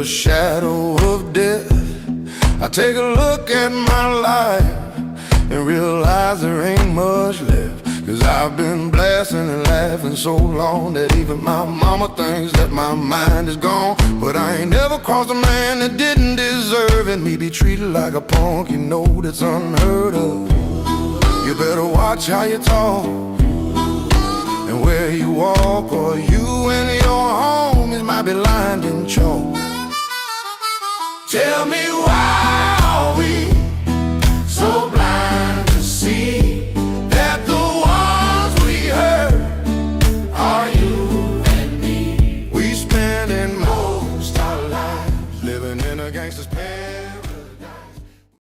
the shadow of death, I take a look at my life and realize there ain't much left. 'Cause I've been blasting and laughing so long that even my mama thinks that my mind is gone. But I ain't never crossed a man that didn't deserve it. Me be treated like a punk, you know that's unheard of. You better watch how you talk and where you walk, or you and your homies might be lined in chalk. Tell me why are we so blind to see that the ones we hurt are you and me? We spending most our lives living in a gangster's paradise.